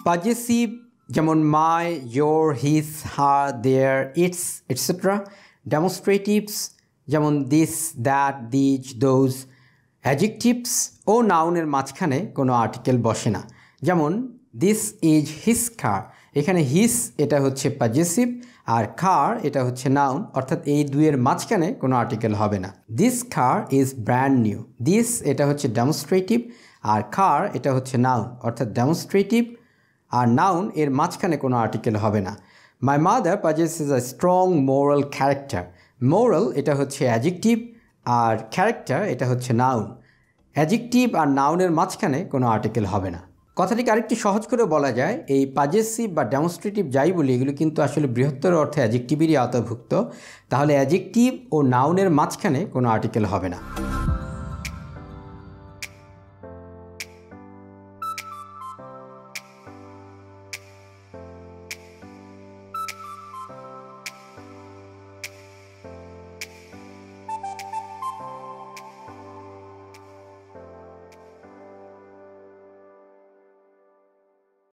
Possessive যেমন my, your, his, her, their, its etcetera. Demonstratives যেমন this, that, these, those. Adjectives ও নাউনের মাঝখানে কোনো আর্টিকেল বসে না, যেমন দিস ইজ হিজ কার। এখানে হিজ এটা হচ্ছে পজেসিভ আর কার এটা হচ্ছে নাউন, অর্থাৎ এই দুইয়ের মাঝখানে কোনো আর্টিকেল হবে না। This car is brand new. This এটা হচ্ছে ডেমনস্ট্রেটিভ আর কার এটা হচ্ছে নাউন, অর্থাৎ ডেমনস্ট্রেটিভ আর নাউন এর মাঝখানে কোনো আর্টিকেল হবে না। My mother possesses a strong moral character. Moral এটা হচ্ছে অ্যাডজেক্টিভ আর ক্যারেক্টার এটা হচ্ছে নাউন। অ্যাডজেক্টিভ আর নাউনের মাঝখানে কোনো আর্টিকেল হবে না। কথাটিকে আরেকটি সহজ করে বলা যায়, এই পজেসিভ বা ডেমনস্ট্রেটিভ যাই বলি এগুলো কিন্তু আসলে বৃহত্তর অর্থে অ্যাডজেক্টিভেরই আওতাভুক্ত। তাহলে অ্যাডজেক্টিভ ও নাউনের মাঝখানে কোনো আর্টিকেল হবে না।